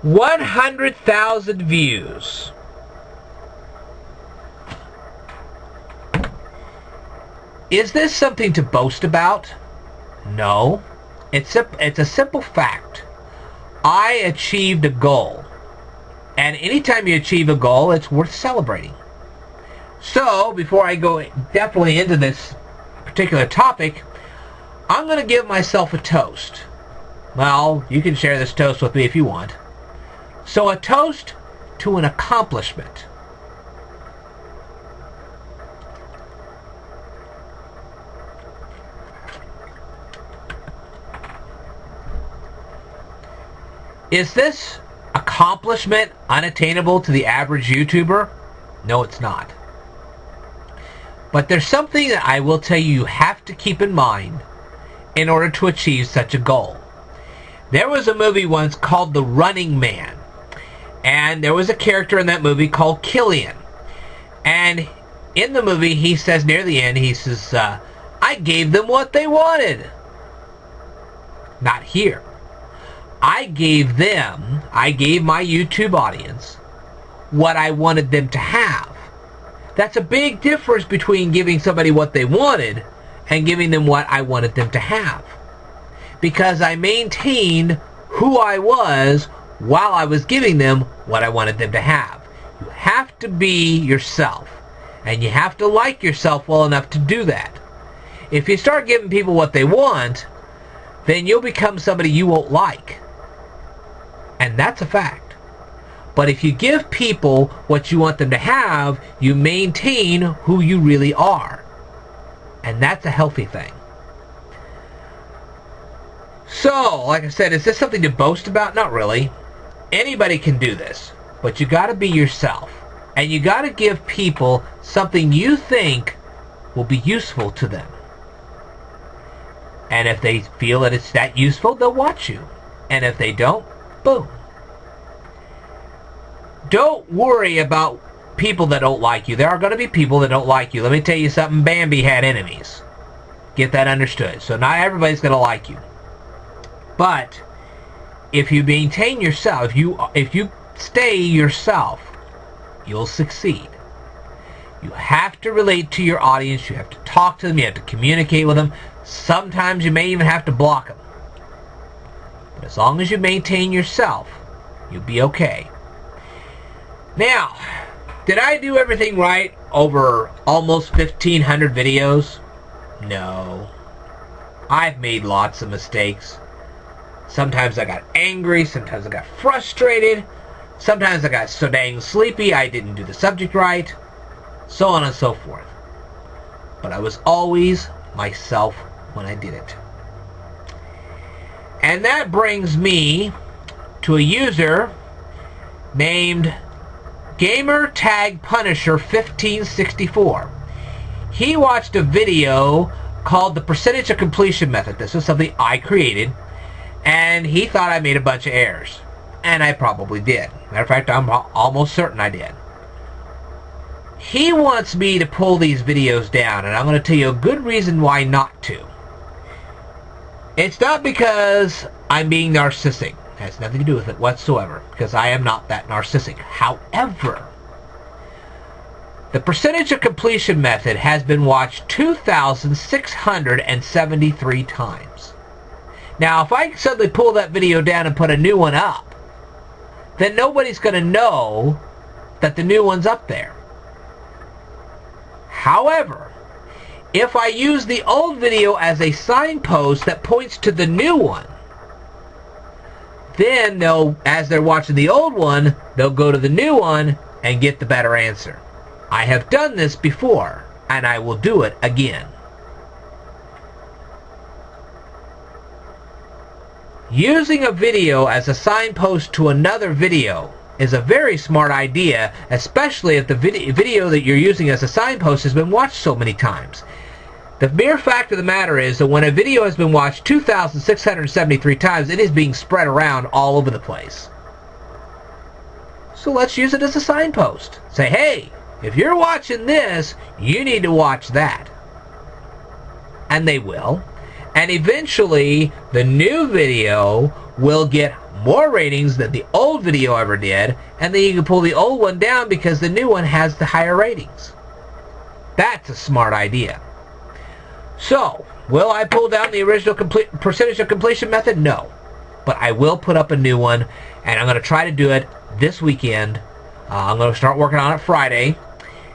100,000 views. Is this something to boast about? No. It's a simple fact. I achieved a goal. And anytime you achieve a goal, it's worth celebrating. So, before I go definitely into this particular topic, I'm going to give myself a toast. Well, you can share this toast with me if you want. So, a toast to an accomplishment. Is this accomplishment unattainable to the average YouTuber? No, it's not. But there's something that I will tell you have to keep in mind in order to achieve such a goal. There was a movie once called The Running Man. And there was a character in that movie called Killian. And in the movie, he says near the end, he says, I gave them what they wanted. Not here. I gave my YouTube audience what I wanted them to have. That's a big difference between giving somebody what they wanted and giving them what I wanted them to have. Because I maintained who I was while I was giving them what I wanted them to have. You have to be yourself. And you have to like yourself well enough to do that. If you start giving people what they want, then you'll become somebody you won't like. And that's a fact. But if you give people what you want them to have, you maintain who you really are. And that's a healthy thing. So, like I said, is this something to boast about? Not really. Anybody can do this. But you got to be yourself. And you got to give people something you think will be useful to them. And if they feel that it's that useful, they'll watch you. And if they don't, boom. Don't worry about people that don't like you. There are going to be people that don't like you. Let me tell you something. Bambi had enemies. Get that understood. So not everybody's going to like you. But if you maintain yourself, if you stay yourself, you'll succeed. You have to relate to your audience. You have to talk to them. You have to communicate with them. Sometimes you may even have to block them. But as long as you maintain yourself, you'll be okay. Now, did I do everything right over almost 1,500 videos? No. I've made lots of mistakes. Sometimes I got angry. Sometimes I got frustrated. Sometimes I got so dang sleepy I didn't do the subject right. So on and so forth. But I was always myself when I did it. And that brings me to a user named GamerTagPunisher1564. He watched a video called the Percentage of Completion Method. This was something I created, and he thought I made a bunch of errors. And I probably did. Matter of fact, I'm almost certain I did. He wants me to pull these videos down, and I'm going to tell you a good reason why not to. It's not because I'm being narcissistic. It has nothing to do with it whatsoever, because I am not that narcissistic. However, the Percentage of Completion Method has been watched 2,673 times. Now, if I suddenly pull that video down and put a new one up, then nobody's going to know that the new one's up there. However, if I use the old video as a signpost that points to the new one, then they'll, as they're watching the old one, they'll go to the new one and get the better answer. I have done this before, and I will do it again. Using a video as a signpost to another video is a very smart idea, especially if the video that you're using as a signpost has been watched so many times. The mere fact of the matter is that when a video has been watched 2,673 times, it is being spread around all over the place. So let's use it as a signpost. Say, hey, if you're watching this, you need to watch that. And they will. And eventually, the new video will get more ratings than the old video ever did, and then you can pull the old one down because the new one has the higher ratings. That's a smart idea. So, will I pull down the original percentage of completion method? No. But I will put up a new one, and I'm going to try to do it this weekend. I'm going to start working on it Friday,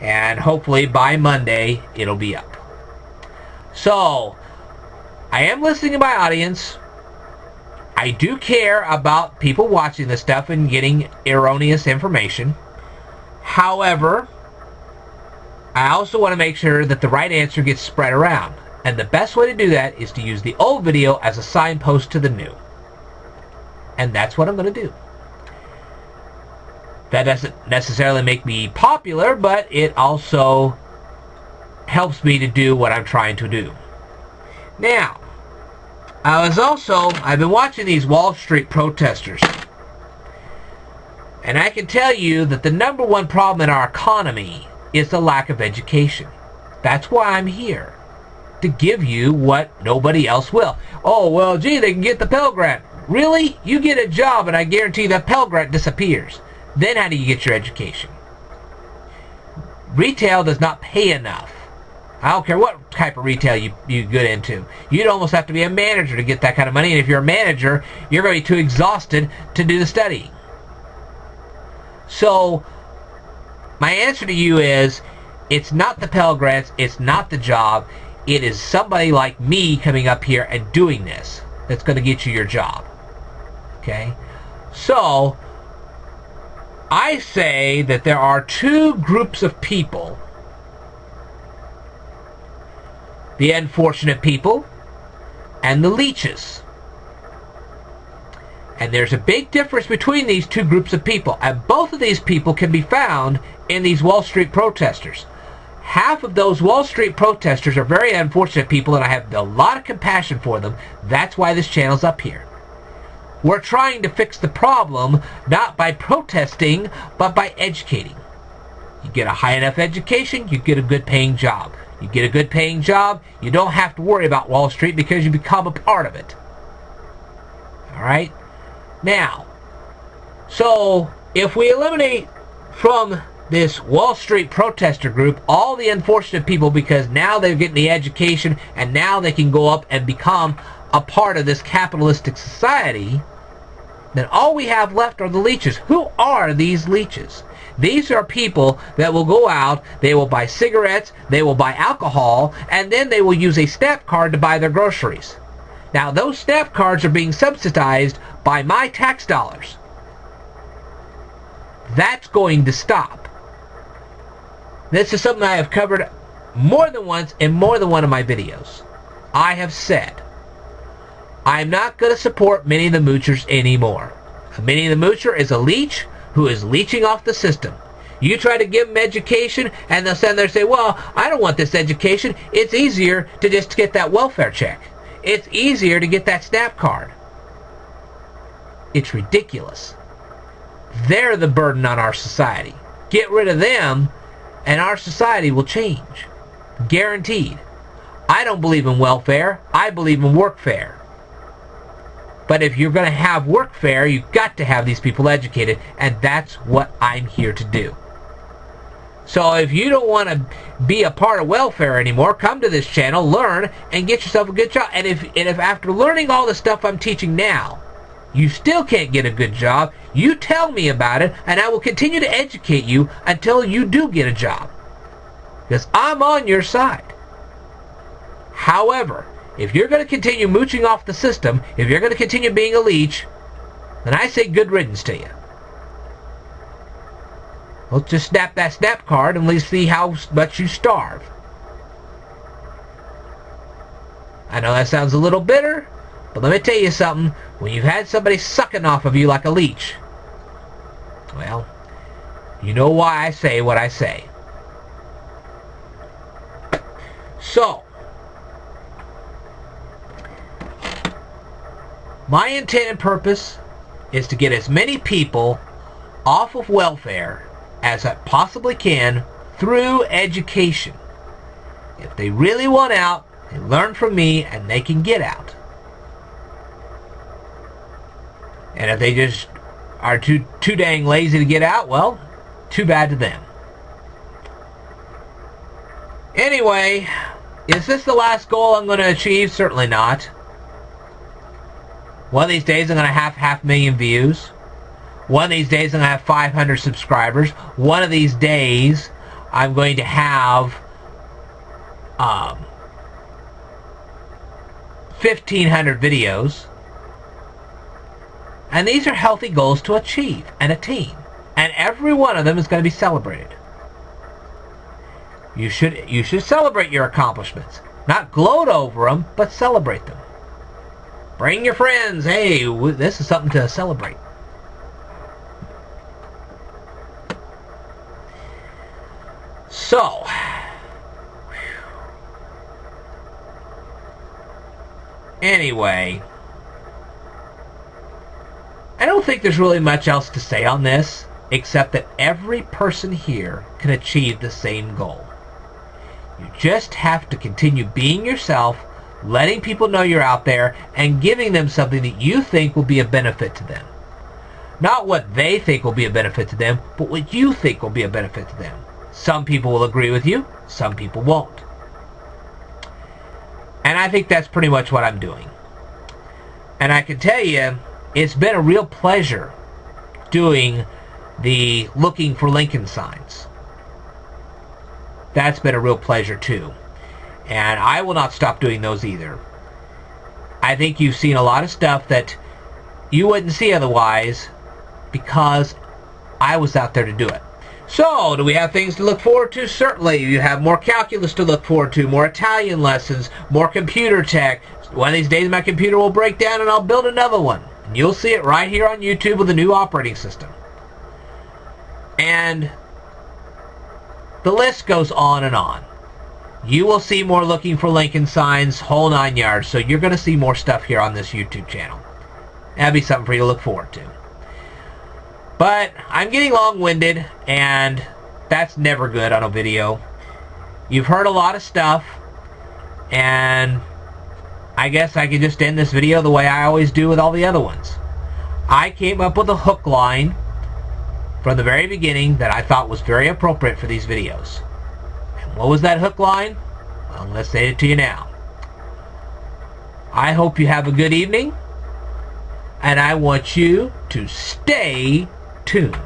and hopefully by Monday it'll be up. So, I am listening to my audience. I do care about people watching this stuff and getting erroneous information. However, I also want to make sure that the right answer gets spread around. And the best way to do that is to use the old video as a signpost to the new. And that's what I'm going to do. That doesn't necessarily make me popular, but it also helps me to do what I'm trying to do. Now, I've been watching these Wall Street protesters. And I can tell you that the number one problem in our economy is the lack of education. That's why I'm here. To give you what nobody else will. Oh, well, gee, they can get the Pell Grant. Really? You get a job and I guarantee that Pell Grant disappears. Then how do you get your education? Retail does not pay enough. I don't care what type of retail you get into. You'd almost have to be a manager to get that kind of money. And if you're a manager, you're going to be too exhausted to do the studying. So, my answer to you is, it's not the Pell Grants, it's not the job. It is somebody like me coming up here and doing this that's going to get you your job. Okay? So, I say that there are two groups of people. The unfortunate people and the leeches. And there's a big difference between these two groups of people. And both of these people can be found in these Wall Street protesters. Half of those Wall Street protesters are very unfortunate people, and I have a lot of compassion for them. That's why this channel's up here. We're trying to fix the problem, not by protesting, but by educating. You get a high enough education, you get a good paying job. You get a good paying job, you don't have to worry about Wall Street because you become a part of it. Alright? Now, so if we eliminate from this Wall Street protester group all the unfortunate people because now they're getting the education and now they can go up and become a part of this capitalistic society, then all we have left are the leeches. Who are these leeches? These are people that will go out, they will buy cigarettes, they will buy alcohol, and then they will use a SNAP card to buy their groceries. Now, those SNAP cards are being subsidized by my tax dollars. That's going to stop. This is something I have covered more than once in more than one of my videos. I have said, I'm not going to support Minnie the Moochers anymore. Minnie the Moocher is a leech who is leeching off the system. You try to give them education, and they'll stand there and say, well, I don't want this education. It's easier to just get that welfare check. It's easier to get that SNAP card. It's ridiculous. They're the burden on our society. Get rid of them, and our society will change. Guaranteed. I don't believe in welfare. I believe in workfare. But if you're going to have workfare, you've got to have these people educated, and that's what I'm here to do. So if you don't want to be a part of welfare anymore, come to this channel, learn, and get yourself a good job. And if after learning all the stuff I'm teaching now, you still can't get a good job, you tell me about it, and I will continue to educate you until you do get a job. Because I'm on your side. However, if you're going to continue mooching off the system, if you're going to continue being a leech, then I say good riddance to you. Let's just snap that SNAP card and let's see how much you starve. I know that sounds a little bitter, but let me tell you something. When you've had somebody sucking off of you like a leech, well, you know why I say what I say. So, my intent and purpose is to get as many people off of welfare as I possibly can through education. If they really want out, they learn from me and they can get out. And if they just are too dang lazy to get out, well, too bad to them. Anyway, is this the last goal I'm going to achieve? Certainly not. One of these days I'm going to have 500,000 views. One of these days I'm going to have 500 subscribers. One of these days I'm going to have 1,500 videos. And these are healthy goals to achieve and attain. And every one of them is going to be celebrated. You should celebrate your accomplishments. Not gloat over them, but celebrate them. Bring your friends. Hey, this is something to celebrate. So, anyway, I don't think there's really much else to say on this, except that every person here can achieve the same goal. You just have to continue being yourself, letting people know you're out there, and giving them something that you think will be a benefit to them. Not what they think will be a benefit to them, but what you think will be a benefit to them. Some people will agree with you, some people won't. And I think that's pretty much what I'm doing. And I can tell you, it's been a real pleasure doing the looking for Lincoln signs. That's been a real pleasure too. And I will not stop doing those either. I think you've seen a lot of stuff that you wouldn't see otherwise because I was out there to do it. So, do we have things to look forward to? Certainly. You have more calculus to look forward to, more Italian lessons, more computer tech. One of these days my computer will break down and I'll build another one. And you'll see it right here on YouTube with a new operating system. And the list goes on and on. You will see more looking for Lincoln signs, whole 9 yards. So you're going to see more stuff here on this YouTube channel. That'll be something for you to look forward to. But I'm getting long-winded, and that's never good on a video. You've heard a lot of stuff, and I guess I could just end this video the way I always do with all the other ones. I came up with a hook line from the very beginning that I thought was very appropriate for these videos. And what was that hook line? Well, I'm going to say it to you now. I hope you have a good evening, and I want you to stay tuned.